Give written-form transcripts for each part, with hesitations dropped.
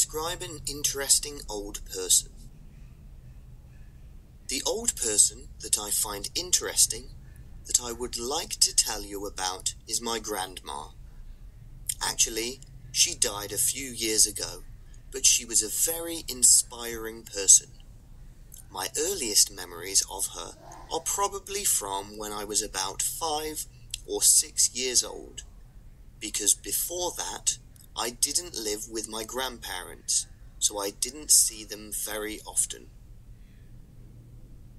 Describe an interesting old person. The old person that I find interesting, that I would like to tell you about, is my grandma. Actually, she died a few years ago, but she was a very inspiring person. My earliest memories of her are probably from when I was about 5 or 6 years old, because before that, I didn't live with my grandparents, so I didn't see them very often.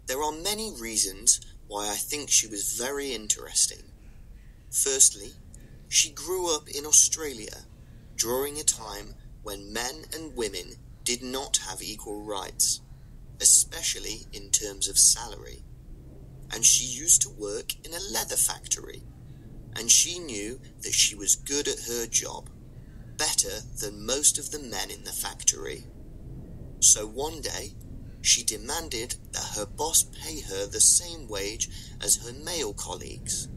There are many reasons why I think she was very interesting. Firstly, she grew up in Australia during a time when men and women did not have equal rights, especially in terms of salary. And she used to work in a leather factory, and she knew that she was good at her job, better than most of the men in the factory. So one day, she demanded that her boss pay her the same wage as her male colleagues,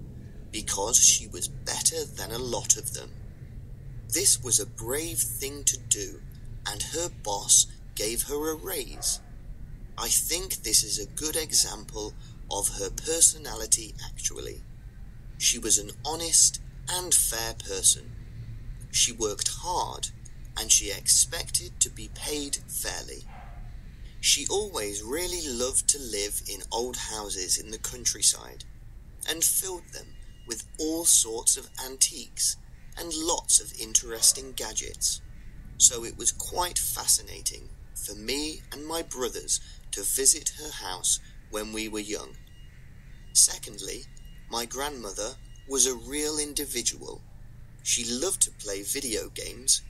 because she was better than a lot of them. This was a brave thing to do, and her boss gave her a raise. I think this is a good example of her personality actually. She was an honest and fair person. She worked hard, and she expected to be paid fairly. She always really loved to live in old houses in the countryside, and filled them with all sorts of antiques and lots of interesting gadgets. So it was quite fascinating for me and my brothers to visit her house when we were young. Secondly, my grandmother was a real individual. She loved to play video games,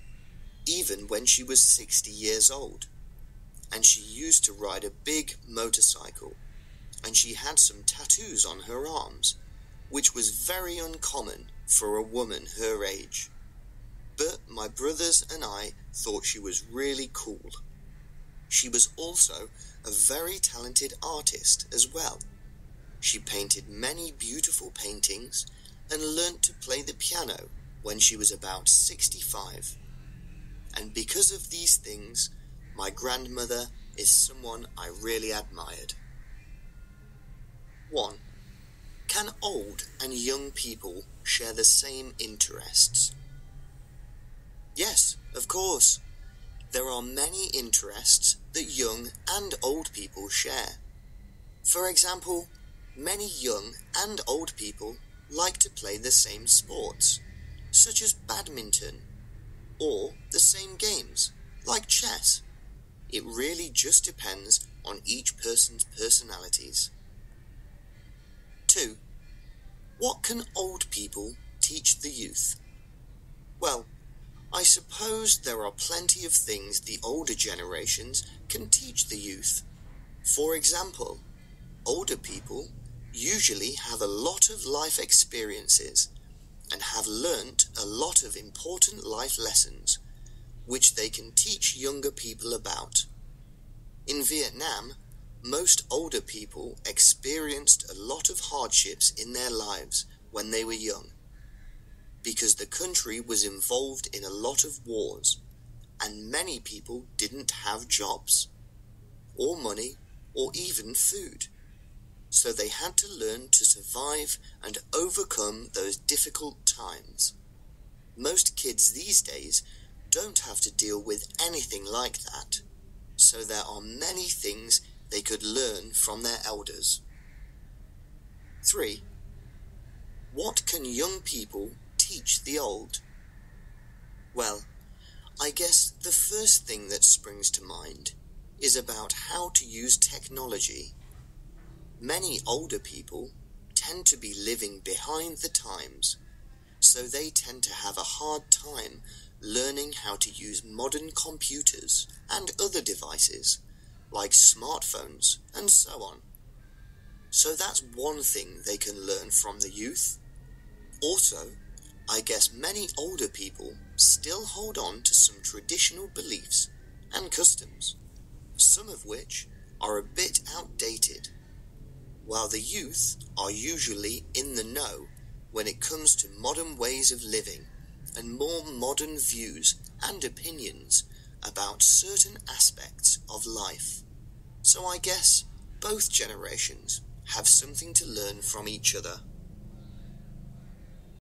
even when she was 60 years old. And she used to ride a big motorcycle, and she had some tattoos on her arms, which was very uncommon for a woman her age. But my brothers and I thought she was really cool. She was also a very talented artist as well. She painted many beautiful paintings and learnt to play the piano when she was about 65. And because of these things, my grandmother is someone I really admired. 1. Can old and young people share the same interests? Yes, of course. There are many interests that young and old people share. For example, many young and old people like to play the same sports, such as badminton, or the same games, like chess. It really just depends on each person's personalities. 2. What can old people teach the youth? Well, I suppose there are plenty of things the older generations can teach the youth. For example, older people usually have a lot of life experiences and have learnt a lot of important life lessons, which they can teach younger people about. In Vietnam, most older people experienced a lot of hardships in their lives when they were young, because the country was involved in a lot of wars, and many people didn't have jobs, or money, or even food. So they had to learn to survive and overcome those difficult times. Most kids these days don't have to deal with anything like that, so there are many things they could learn from their elders. 3. What can young people teach the old? Well, I guess the first thing that springs to mind is about how to use technology. Many older people tend to be living behind the times, so they tend to have a hard time learning how to use modern computers and other devices, like smartphones and so on. So that's one thing they can learn from the youth. Also, I guess many older people still hold on to some traditional beliefs and customs, some of which are a bit outdated, while the youth are usually in the know when it comes to modern ways of living and more modern views and opinions about certain aspects of life. So I guess both generations have something to learn from each other.